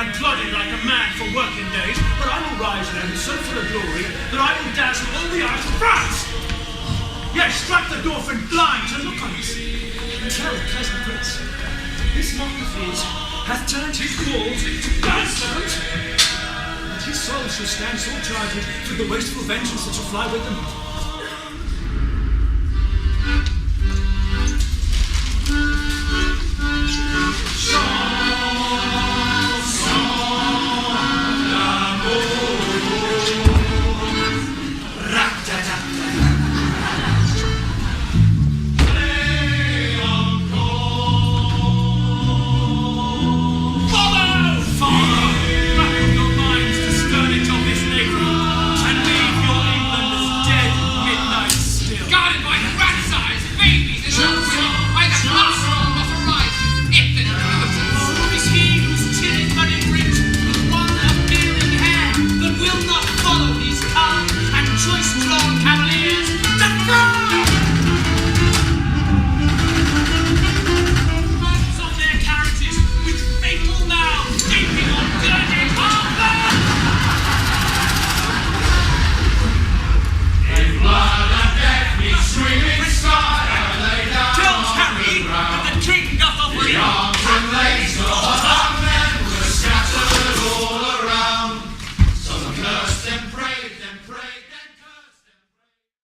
And plodded like a man for working days, but I will rise then so full of glory that I will dazzle all the eyes of France. Yes, strike the Dauphin blind to look on us. Tell the pleasant prince, this monk of his hath turned his walls into bloodstones, and his soul shall stand so charged with the wasteful vengeance that shall fly with them.